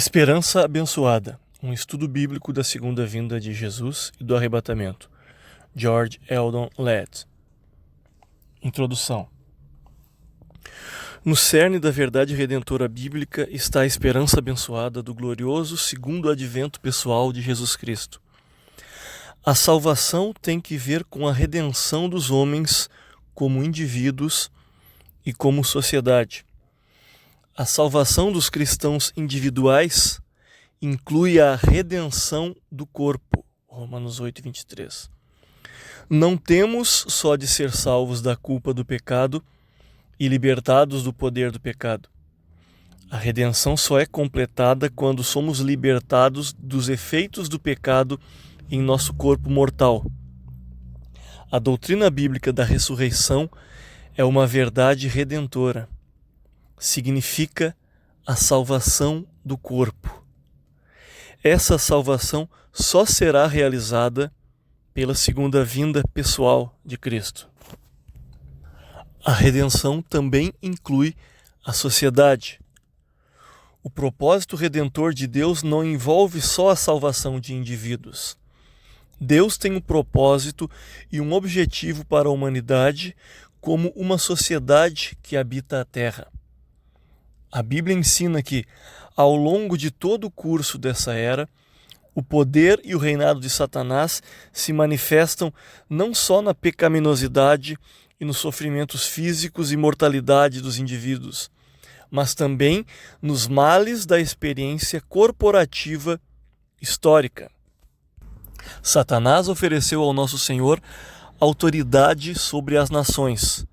Esperança abençoada. Um estudo bíblico da segunda vinda de Jesus e do arrebatamento. George Eldon Ladd. Introdução. No cerne da verdade redentora bíblica está a esperança abençoada do glorioso segundo advento pessoal de Jesus Cristo. A salvação tem que ver com a redenção dos homens como indivíduos e como sociedade. A salvação dos cristãos individuais inclui a redenção do corpo. Romanos 8:23. Não temos só de ser salvos da culpa do pecado e libertados do poder do pecado. A redenção só é completada quando somos libertados dos efeitos do pecado em nosso corpo mortal. A doutrina bíblica da ressurreição é uma verdade redentora. Significa a salvação do corpo. Essa salvação só será realizada pela segunda vinda pessoal de Cristo. A redenção também inclui a sociedade. O propósito redentor de Deus não envolve só a salvação de indivíduos. Deus tem um propósito e um objetivo para a humanidade como uma sociedade que habita a terra. A Bíblia ensina que, ao longo de todo o curso dessa era, o poder e o reinado de Satanás se manifestam não só na pecaminosidade e nos sofrimentos físicos e mortalidade dos indivíduos, mas também nos males da experiência corporativa histórica. Satanás ofereceu ao nosso Senhor autoridade sobre as nações,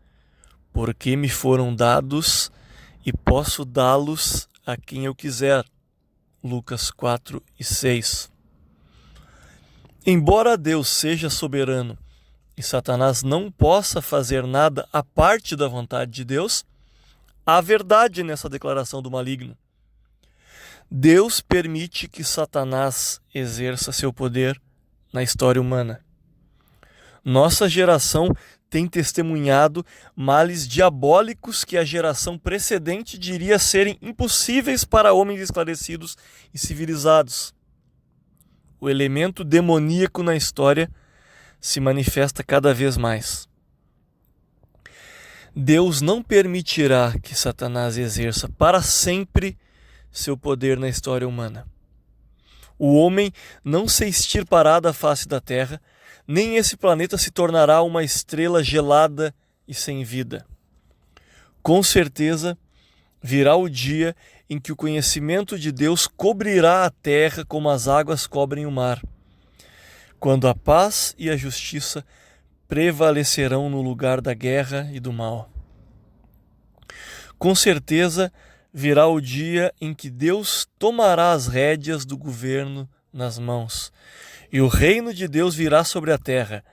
porque me foram dados e posso dá-los a quem eu quiser. Lucas 4:6. Embora Deus seja soberano e Satanás não possa fazer nada à parte da vontade de Deus, há verdade nessa declaração do maligno. Deus permite que Satanás exerça seu poder na história humana. Nossa geração tem testemunhado males diabólicos que a geração precedente diria serem impossíveis para homens esclarecidos e civilizados. O elemento demoníaco na história se manifesta cada vez mais. Deus não permitirá que Satanás exerça para sempre seu poder na história humana. O homem não se extirpará da face da terra, nem esse planeta se tornará uma estrela gelada e sem vida. Com certeza, virá o dia em que o conhecimento de Deus cobrirá a terra como as águas cobrem o mar, quando a paz e a justiça prevalecerão no lugar da guerra e do mal. Com certeza, virá o dia em que Deus tomará as rédeas do governo nas mãos, e o reino de Deus virá sobre a terra,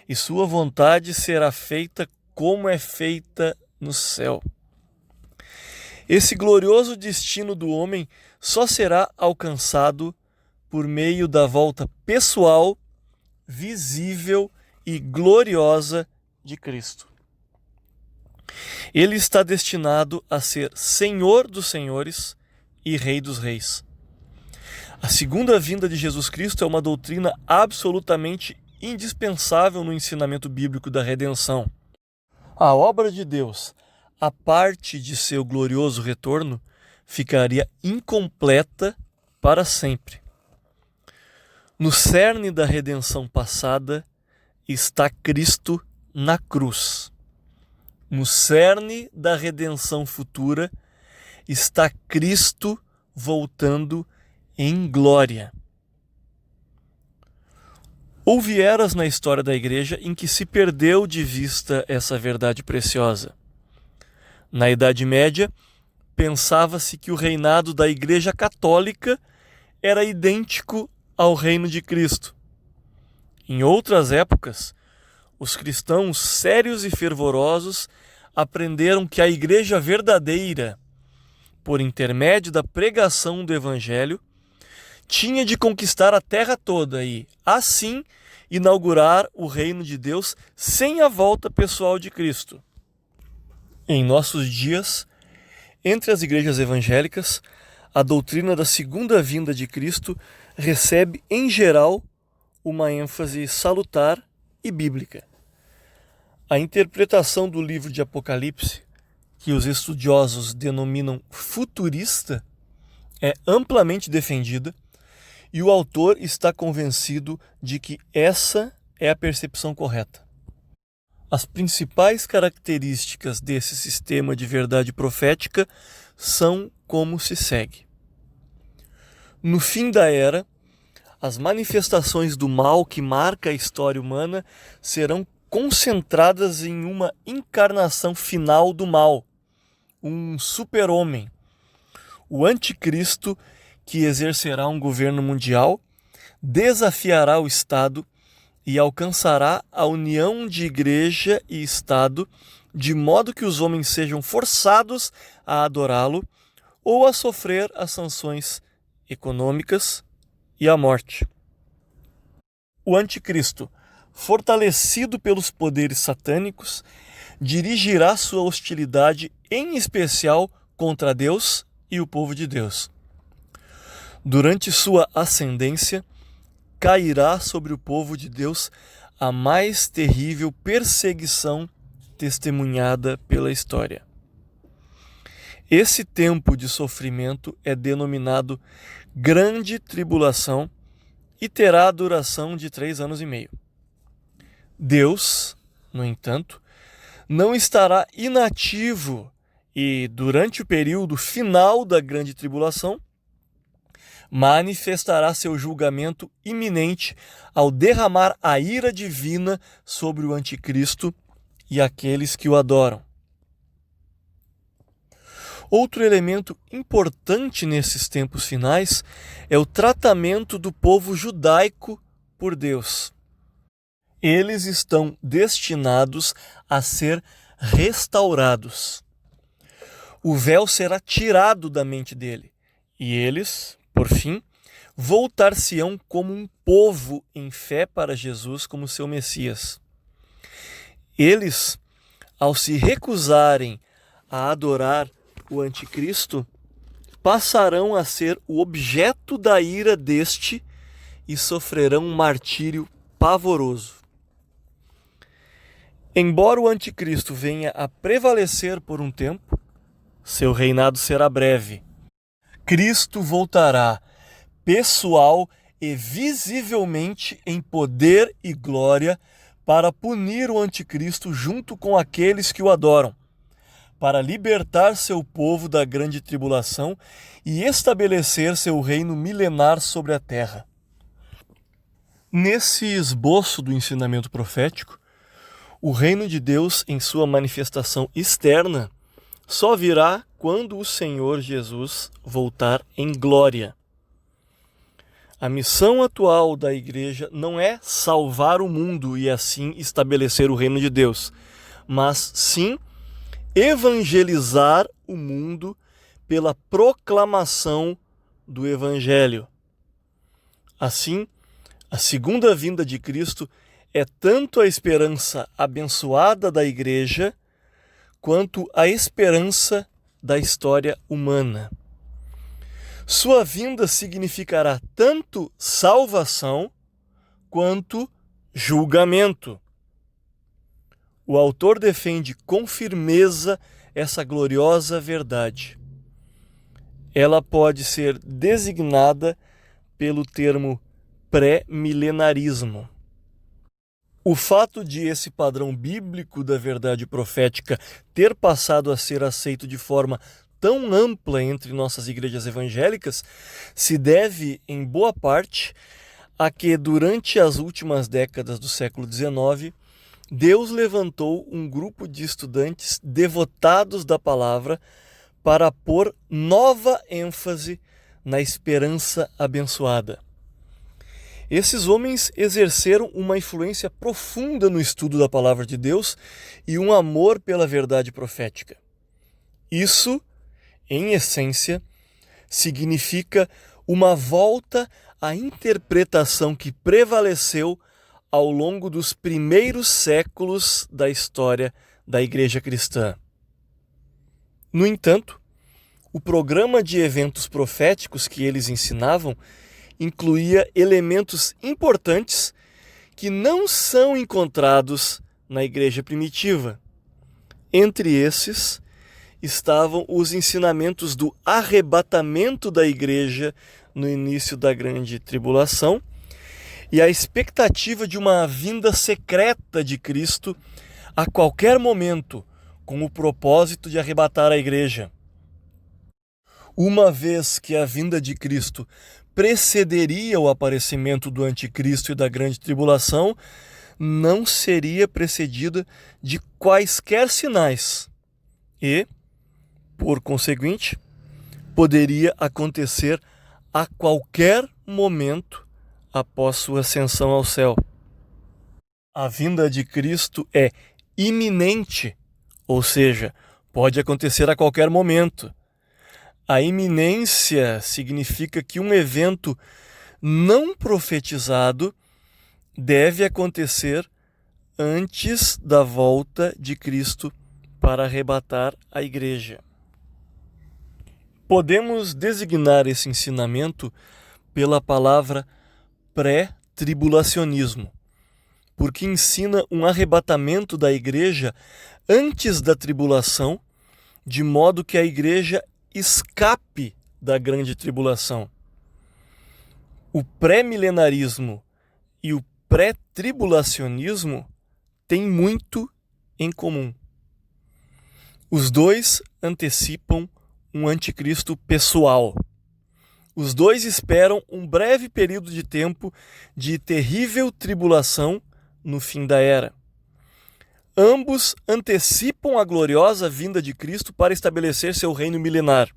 e sua vontade será feita como é feita no céu. Esse glorioso destino do homem só será alcançado por meio da volta pessoal, visível e gloriosa de Cristo. Ele está destinado a ser Senhor dos senhores e Rei dos reis. A segunda vinda de Jesus Cristo é uma doutrina absolutamente indispensável no ensinamento bíblico da redenção. A obra de Deus, a parte de seu glorioso retorno, ficaria incompleta para sempre. No cerne da redenção passada está Cristo na cruz. No cerne da redenção futura está Cristo voltando em glória. Houve eras na história da igreja em que se perdeu de vista essa verdade preciosa. Na Idade Média, pensava-se que o reinado da Igreja Católica era idêntico ao reino de Cristo. Em outras épocas, os cristãos sérios e fervorosos aprenderam que a igreja verdadeira, por intermédio da pregação do Evangelho, tinha de conquistar a terra toda e, assim, inaugurar o reino de Deus sem a volta pessoal de Cristo. Em nossos dias, entre as igrejas evangélicas, a doutrina da segunda vinda de Cristo recebe, em geral, uma ênfase salutar e bíblica. A interpretação do livro de Apocalipse, que os estudiosos denominam futurista, é amplamente defendida e o autor está convencido de que essa é a percepção correta. As principais características desse sistema de verdade profética são como se segue. No fim da era, as manifestações do mal que marca a história humana serão concentradas em uma encarnação final do mal, um super-homem, o anticristo que exercerá um governo mundial, desafiará o Estado e alcançará a união de igreja e Estado, de modo que os homens sejam forçados a adorá-lo ou a sofrer as sanções econômicas e a morte. O anticristo, fortalecido pelos poderes satânicos, dirigirá sua hostilidade em especial contra Deus e o povo de Deus. Durante sua ascendência, cairá sobre o povo de Deus a mais terrível perseguição testemunhada pela história. Esse tempo de sofrimento é denominado Grande Tribulação e terá a duração de 3 anos e meio. Deus, no entanto, não estará inativo e, durante o período final da Grande Tribulação, manifestará seu julgamento iminente ao derramar a ira divina sobre o anticristo e aqueles que o adoram. Outro elemento importante nesses tempos finais é o tratamento do povo judaico por Deus. Eles estão destinados a ser restaurados. O véu será tirado da mente dele, e eles, por fim, voltar-se-ão como um povo em fé para Jesus como seu Messias. Eles, ao se recusarem a adorar o anticristo, passarão a ser o objeto da ira deste e sofrerão um martírio pavoroso. Embora o anticristo venha a prevalecer por um tempo, seu reinado será breve. Cristo voltará, pessoal e visivelmente em poder e glória, para punir o anticristo junto com aqueles que o adoram, para libertar seu povo da grande tribulação e estabelecer seu reino milenar sobre a terra. Nesse esboço do ensinamento profético, o reino de Deus, em sua manifestação externa, só virá quando o Senhor Jesus voltar em glória. A missão atual da igreja não é salvar o mundo e assim estabelecer o reino de Deus, mas sim evangelizar o mundo pela proclamação do Evangelho. Assim, a segunda vinda de Cristo é tanto a esperança abençoada da igreja, quanto a esperança da história humana. Sua vinda significará tanto salvação quanto julgamento. O autor defende com firmeza essa gloriosa verdade. Ela pode ser designada pelo termo pré-milenarismo. O fato de esse padrão bíblico da verdade profética ter passado a ser aceito de forma tão ampla entre nossas igrejas evangélicas se deve, em boa parte, a que, durante as últimas décadas do século XIX, Deus levantou um grupo de estudantes devotados da palavra para pôr nova ênfase na esperança abençoada. Esses homens exerceram uma influência profunda no estudo da palavra de Deus e um amor pela verdade profética. Isso, em essência, significa uma volta à interpretação que prevaleceu ao longo dos primeiros séculos da história da Igreja cristã. No entanto, O programa de eventos proféticos que eles ensinavam incluía elementos importantes que não são encontrados na igreja primitiva. Entre esses estavam os ensinamentos do arrebatamento da igreja no início da grande tribulação e a expectativa de uma vinda secreta de Cristo a qualquer momento, com o propósito de arrebatar a igreja. Uma vez que a vinda de Cristo precederia o aparecimento do anticristo e da grande tribulação, não seria precedida de quaisquer sinais e, por conseguinte, poderia acontecer a qualquer momento após sua ascensão ao céu. A vinda de Cristo é iminente, ou seja, pode acontecer a qualquer momento. A iminência significa que um evento não profetizado deve acontecer antes da volta de Cristo para arrebatar a igreja. Podemos designar esse ensinamento pela palavra pré-tribulacionismo, porque ensina um arrebatamento da igreja antes da tribulação, de modo que a igreja escape da grande tribulação. O pré-milenarismo e o pré-tribulacionismo têm muito em comum. Os dois antecipam um anticristo pessoal. Os dois esperam um breve período de tempo de terrível tribulação no fim da era. Ambos antecipam a gloriosa vinda de Cristo para estabelecer seu reino milenar.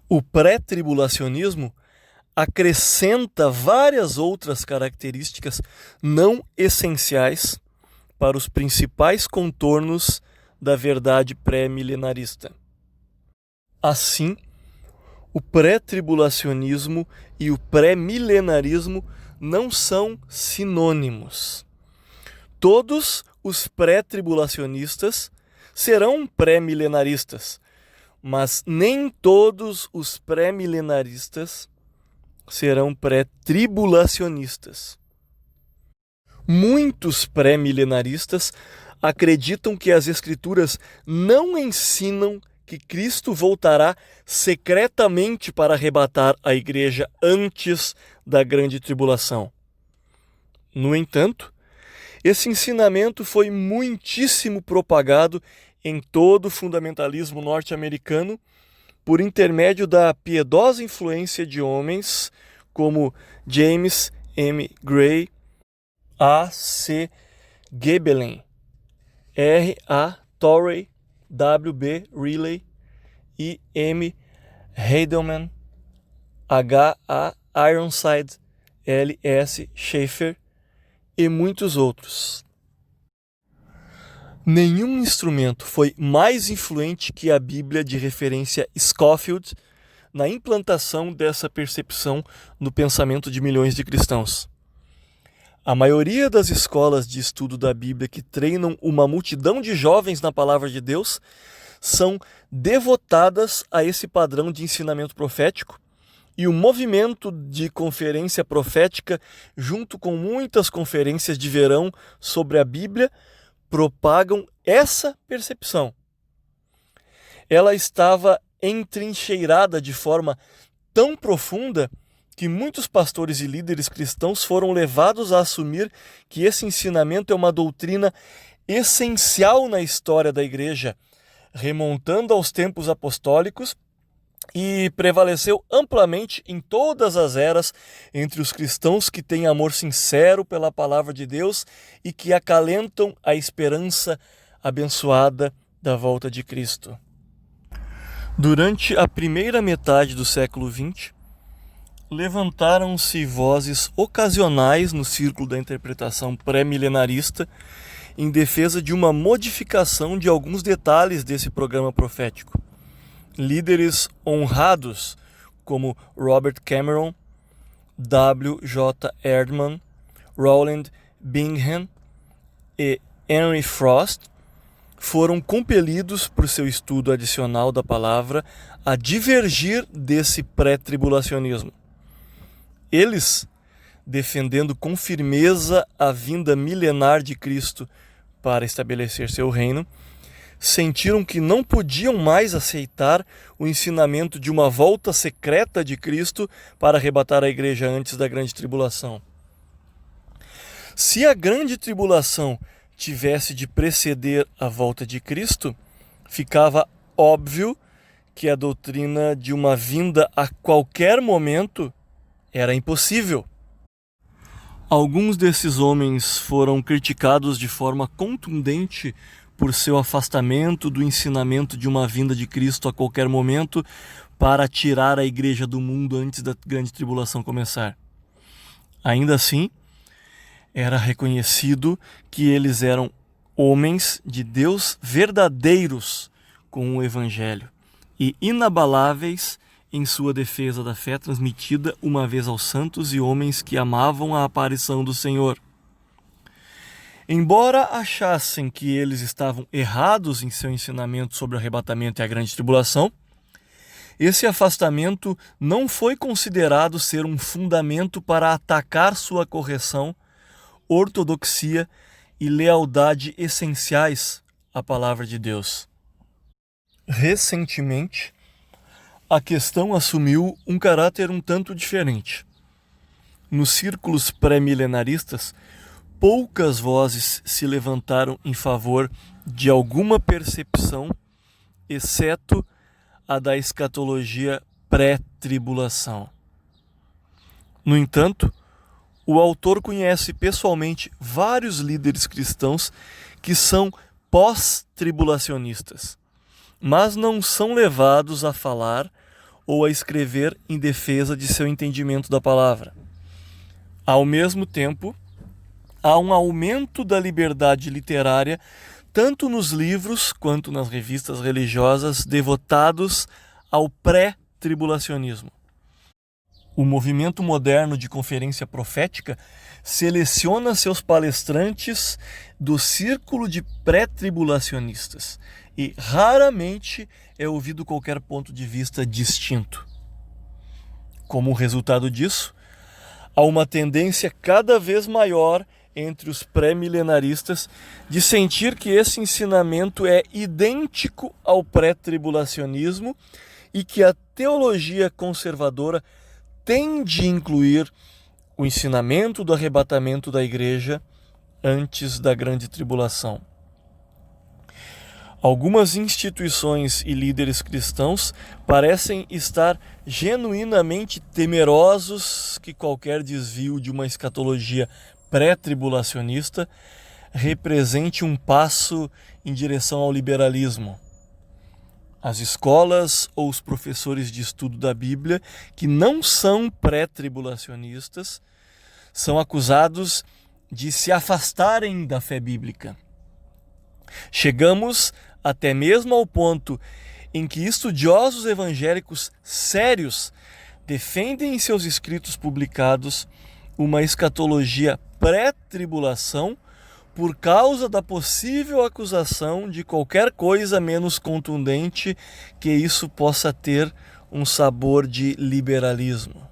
O pré-tribulacionismo acrescenta várias outras características não essenciais para os principais contornos da verdade pré-milenarista. Assim, o pré-tribulacionismo e o pré-milenarismo não são sinônimos. Todos os pré-tribulacionistas serão pré-milenaristas, mas nem todos os pré-milenaristas serão pré-tribulacionistas. Muitos pré-milenaristas acreditam que as Escrituras não ensinam que Cristo voltará secretamente para arrebatar a igreja antes da grande tribulação. No entanto, esse ensinamento foi muitíssimo propagado em todo o fundamentalismo norte-americano por intermédio da piedosa influência de homens como James M. Gray, A. C. Gebelen, R. A. Torrey, W. B. Riley e M. Heidelman, H. A. Ironside, L. S. Schaeffer e muitos outros. Nenhum instrumento foi mais influente que a Bíblia de referência Scofield na implantação dessa percepção no pensamento de milhões de cristãos. A maioria das escolas de estudo da Bíblia que treinam uma multidão de jovens na palavra de Deus são devotadas a esse padrão de ensinamento profético, e o movimento de conferência profética, junto com muitas conferências de verão sobre a Bíblia, propagam essa percepção. Ela estava entrincheirada de forma tão profunda que muitos pastores e líderes cristãos foram levados a assumir que esse ensinamento é uma doutrina essencial na história da igreja, remontando aos tempos apostólicos, e prevaleceu amplamente em todas as eras entre os cristãos que têm amor sincero pela palavra de Deus e que acalentam a esperança abençoada da volta de Cristo. Durante a primeira metade do século XX, levantaram-se vozes ocasionais no círculo da interpretação pré-milenarista em defesa de uma modificação de alguns detalhes desse programa profético. Líderes honrados como Robert Cameron, W. J. Erdman, Rowland Bingham e Henry Frost foram compelidos, por seu estudo adicional da palavra, a divergir desse pré-tribulacionismo. Eles, defendendo com firmeza a vinda milenar de Cristo para estabelecer seu reino, sentiram que não podiam mais aceitar o ensinamento de uma volta secreta de Cristo para arrebatar a igreja antes da grande tribulação. Se a grande tribulação tivesse de preceder a volta de Cristo, ficava óbvio que a doutrina de uma vinda a qualquer momento era impossível. Alguns desses homens foram criticados de forma contundente por seu afastamento do ensinamento de uma vinda de Cristo a qualquer momento para tirar a igreja do mundo antes da grande tribulação começar. Ainda assim, era reconhecido que eles eram homens de Deus verdadeiros com o Evangelho e inabaláveis em sua defesa da fé transmitida uma vez aos santos e homens que amavam a aparição do Senhor. Embora achassem que eles estavam errados em seu ensinamento sobre o arrebatamento e a grande tribulação, esse afastamento não foi considerado ser um fundamento para atacar sua correção, ortodoxia e lealdade essenciais à palavra de Deus. Recentemente, a questão assumiu um caráter um tanto diferente. Nos círculos pré-milenaristas, poucas vozes se levantaram em favor de alguma percepção, exceto a da escatologia pré-tribulação. No entanto, o autor conhece pessoalmente vários líderes cristãos que são pós-tribulacionistas, mas não são levados a falar ou a escrever em defesa de seu entendimento da palavra. Ao mesmo tempo, há um aumento da liberdade literária tanto nos livros quanto nas revistas religiosas devotados ao pré-tribulacionismo. O movimento moderno de conferência profética seleciona seus palestrantes do círculo de pré-tribulacionistas e raramente é ouvido qualquer ponto de vista distinto. Como resultado disso, há uma tendência cada vez maior entre os pré-milenaristas de sentir que esse ensinamento é idêntico ao pré-tribulacionismo e que a teologia conservadora tende a incluir o ensinamento do arrebatamento da igreja antes da grande tribulação. Algumas instituições e líderes cristãos parecem estar genuinamente temerosos que qualquer desvio de uma escatologia pré-tribulacionista represente um passo em direção ao liberalismo. As escolas ou os professores de estudo da Bíblia que não são pré-tribulacionistas são acusados de se afastarem da fé bíblica. Chegamos até mesmo ao ponto em que estudiosos evangélicos sérios defendem em seus escritos publicados uma escatologia pré-tribulação por causa da possível acusação de qualquer coisa menos contundente que isso possa ter um sabor de liberalismo.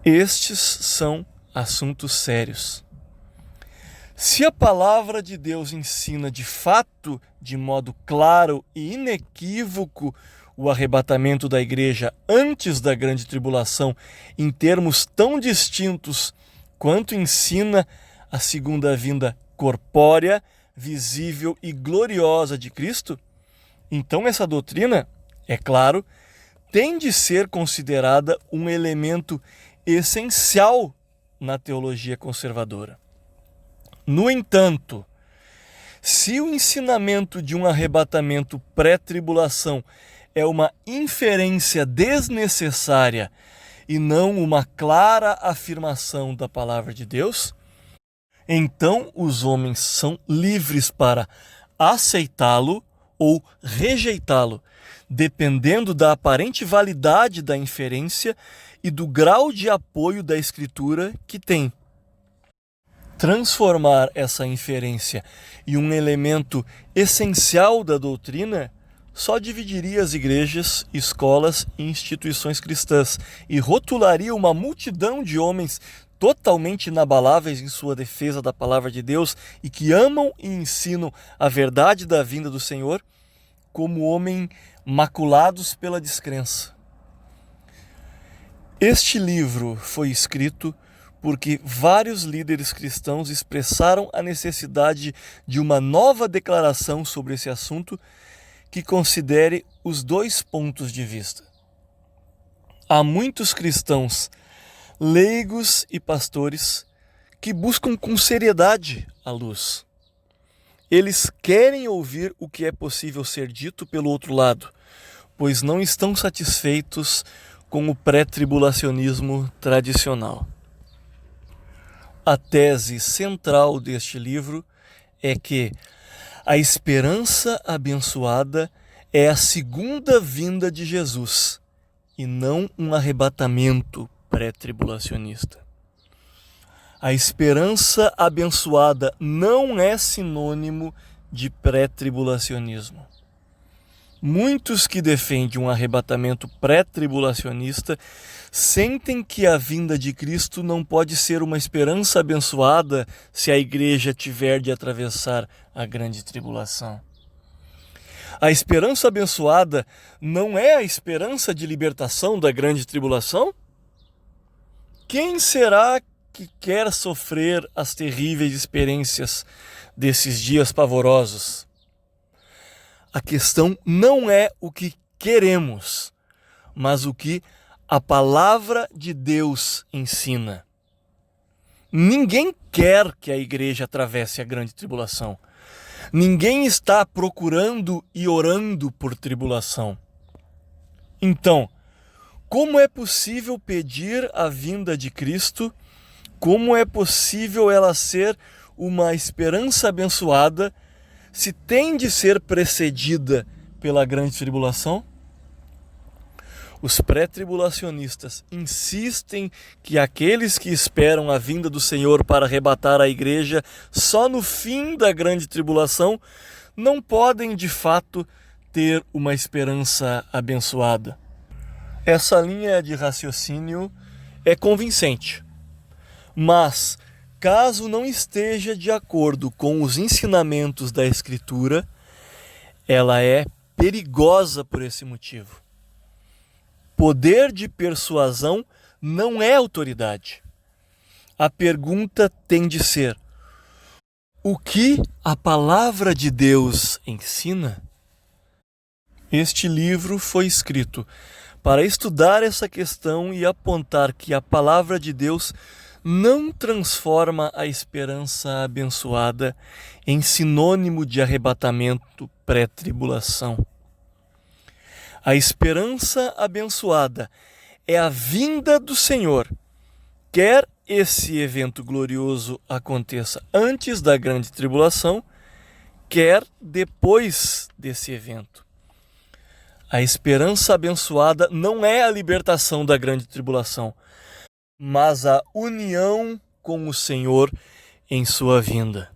Estes são assuntos sérios. Se a palavra de Deus ensina de fato, de modo claro e inequívoco, o arrebatamento da igreja antes da grande tribulação em termos tão distintos quanto ensina a segunda vinda corpórea, visível e gloriosa de Cristo, então essa doutrina, é claro, tem de ser considerada um elemento essencial na teologia conservadora. No entanto, se o ensinamento de um arrebatamento pré-tribulação é uma inferência desnecessária e não uma clara afirmação da palavra de Deus, então os homens são livres para aceitá-lo ou rejeitá-lo, dependendo da aparente validade da inferência e do grau de apoio da Escritura que tem. transformar essa inferência em um elemento essencial da doutrina, só dividiria as igrejas, escolas e instituições cristãs e rotularia uma multidão de homens totalmente inabaláveis em sua defesa da palavra de Deus e que amam e ensinam a verdade da vinda do Senhor como homens maculados pela descrença. Este livro foi escrito porque vários líderes cristãos expressaram a necessidade de uma nova declaração sobre esse assunto que considere os dois pontos de vista. Há muitos cristãos, leigos e pastores, que buscam com seriedade a luz. Eles querem ouvir o que é possível ser dito pelo outro lado, pois não estão satisfeitos com o pré-tribulacionismo tradicional. A tese central deste livro é que a esperança abençoada é a segunda vinda de Jesus e não um arrebatamento pré-tribulacionista. A esperança abençoada não é sinônimo de pré-tribulacionismo. Muitos que defendem um arrebatamento pré-tribulacionista sentem que a vinda de Cristo não pode ser uma esperança abençoada se a igreja tiver de atravessar a grande tribulação. A esperança abençoada não é a esperança de libertação da grande tribulação? Quem será que quer sofrer as terríveis experiências desses dias pavorosos? A questão não é o que queremos, mas o que a palavra de Deus ensina. Ninguém quer que a igreja atravesse a grande tribulação. Ninguém está procurando e orando por tribulação. Então, como é possível pedir a vinda de Cristo? Como é possível ela ser uma esperança abençoada se tem de ser precedida pela grande tribulação? Os pré-tribulacionistas insistem que aqueles que esperam a vinda do Senhor para arrebatar a igreja só no fim da grande tribulação não podem de fato ter uma esperança abençoada. Essa linha de raciocínio é convincente, mas caso não esteja de acordo com os ensinamentos da Escritura, ela é perigosa por esse motivo. Poder de persuasão não é autoridade. A pergunta tem de ser: o que a palavra de Deus ensina? Este livro foi escrito para estudar essa questão e apontar que a palavra de Deus não transforma a esperança abençoada em sinônimo de arrebatamento pré-tribulação. A esperança abençoada é a vinda do Senhor, quer esse evento glorioso aconteça antes da grande tribulação, quer depois desse evento. A esperança abençoada não é a libertação da grande tribulação, mas a união com o Senhor em sua vinda.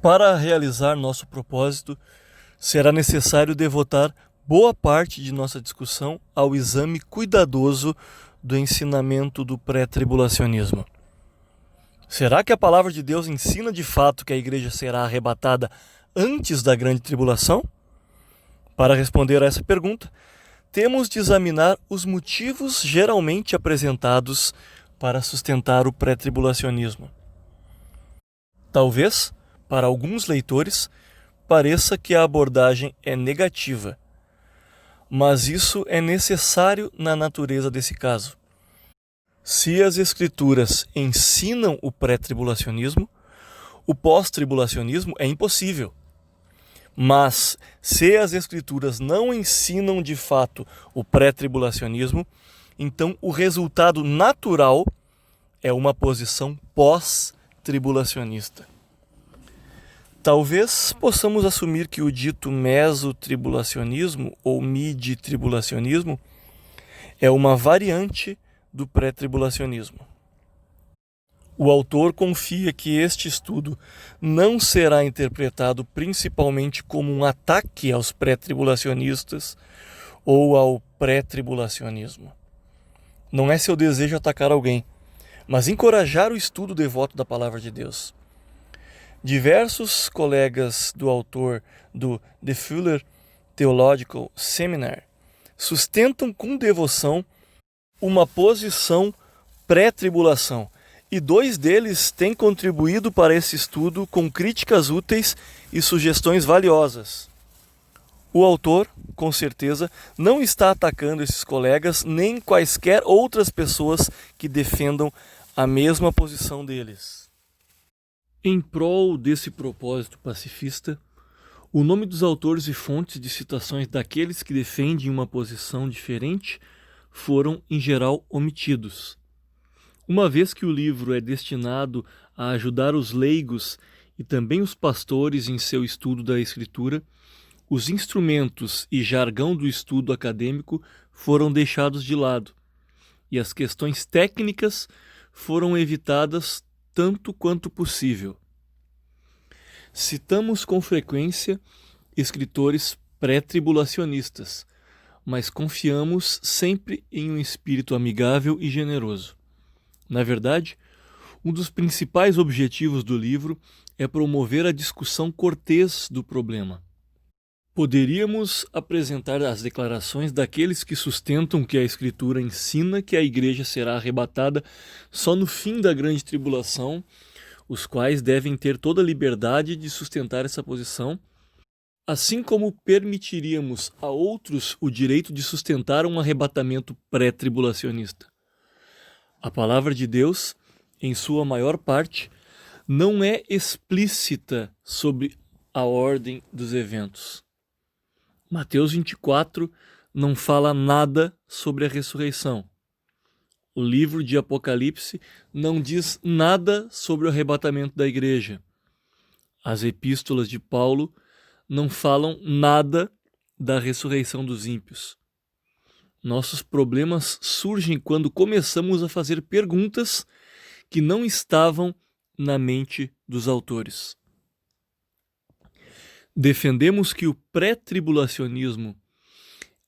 Para realizar nosso propósito, será necessário devotar boa parte de nossa discussão ao exame cuidadoso do ensinamento do pré-tribulacionismo. Será que a palavra de Deus ensina de fato que a igreja será arrebatada antes da grande tribulação? Para responder a essa pergunta, temos de examinar os motivos geralmente apresentados para sustentar o pré-tribulacionismo. Talvez, para alguns leitores, pareça que a abordagem é negativa, mas isso é necessário na natureza desse caso. Se as Escrituras ensinam o pré-tribulacionismo, o pós-tribulacionismo é impossível. Mas, se as Escrituras não ensinam de fato o pré-tribulacionismo, então o resultado natural é uma posição pós-tribulacionista. Talvez possamos assumir que o dito mesotribulacionismo ou midi-tribulacionismo é uma variante do pré-tribulacionismo. O autor confia que este estudo não será interpretado principalmente como um ataque aos pré-tribulacionistas ou ao pré-tribulacionismo. Não é seu desejo atacar alguém, mas encorajar o estudo devoto da Palavra de Deus. Diversos colegas do autor do The Fuller Theological Seminar sustentam com devoção uma posição pré-tribulação, e 2 deles têm contribuído para esse estudo com críticas úteis e sugestões valiosas. O autor, com certeza, não está atacando esses colegas nem quaisquer outras pessoas que defendam a mesma posição deles. Em prol desse propósito pacifista, o nome dos autores e fontes de citações daqueles que defendem uma posição diferente foram, em geral, omitidos. Uma vez que o livro é destinado a ajudar os leigos e também os pastores em seu estudo da Escritura, os instrumentos e jargão do estudo acadêmico foram deixados de lado, e as questões técnicas foram evitadas tanto quanto possível. Citamos com frequência escritores pré-tribulacionistas, mas confiamos sempre em um espírito amigável e generoso. Na verdade, um dos principais objetivos do livro é promover a discussão cortês do problema. Poderíamos apresentar as declarações daqueles que sustentam que a Escritura ensina que a Igreja será arrebatada só no fim da grande tribulação, os quais devem ter toda a liberdade de sustentar essa posição, assim como permitiríamos a outros o direito de sustentar um arrebatamento pré-tribulacionista. A palavra de Deus, em sua maior parte, não é explícita sobre a ordem dos eventos. Mateus 24 não fala nada sobre a ressurreição. O livro de Apocalipse não diz nada sobre o arrebatamento da igreja. As epístolas de Paulo não falam nada da ressurreição dos ímpios. Nossos problemas surgem quando começamos a fazer perguntas que não estavam na mente dos autores. Defendemos que o pré-tribulacionismo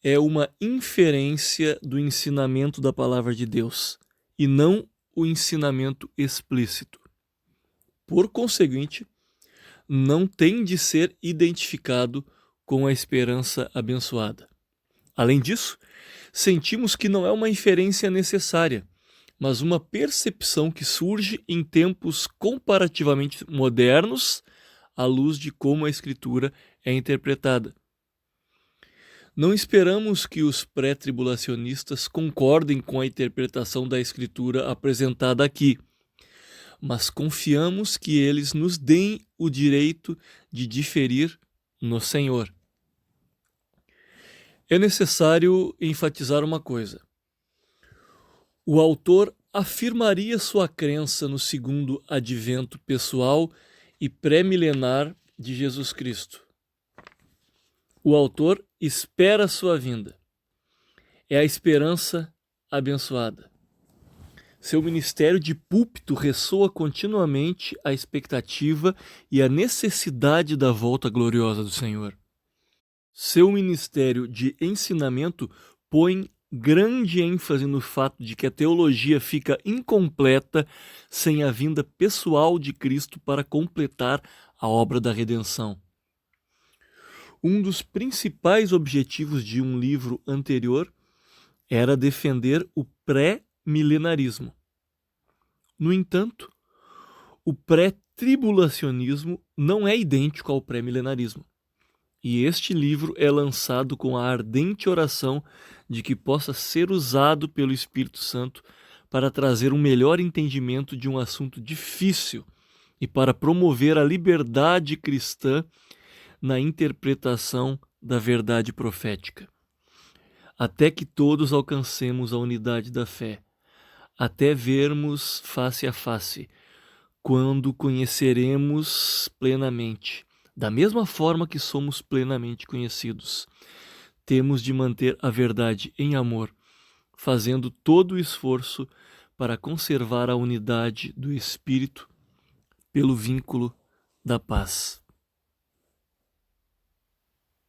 é uma inferência do ensinamento da palavra de Deus e não o ensinamento explícito. Por conseguinte, não tem de ser identificado com a esperança abençoada. Além disso, sentimos que não é uma inferência necessária, mas uma percepção que surge em tempos comparativamente modernos à luz de como a Escritura é interpretada. Não esperamos que os pré-tribulacionistas concordem com a interpretação da Escritura apresentada aqui, mas confiamos que eles nos deem o direito de diferir no Senhor. É necessário enfatizar uma coisa. O autor afirmaria sua crença no segundo advento pessoal e pré-milenar de Jesus Cristo. O autor espera sua vinda. É a esperança abençoada. Seu ministério de púlpito ressoa continuamente a expectativa e a necessidade da volta gloriosa do Senhor. Seu ministério de ensinamento põe grande ênfase no fato de que a teologia fica incompleta sem a vinda pessoal de Cristo para completar a obra da redenção. Um dos principais objetivos de um livro anterior era defender o pré-milenarismo. No entanto, o pré-tribulacionismo não é idêntico ao pré-milenarismo. E este livro é lançado com a ardente oração de que possa ser usado pelo Espírito Santo para trazer um melhor entendimento de um assunto difícil e para promover a liberdade cristã na interpretação da verdade profética. Até que todos alcancemos a unidade da fé, até vermos face a face, quando conheceremos plenamente, da mesma forma que somos plenamente conhecidos. Temos de manter a verdade em amor, fazendo todo o esforço para conservar a unidade do Espírito pelo vínculo da paz.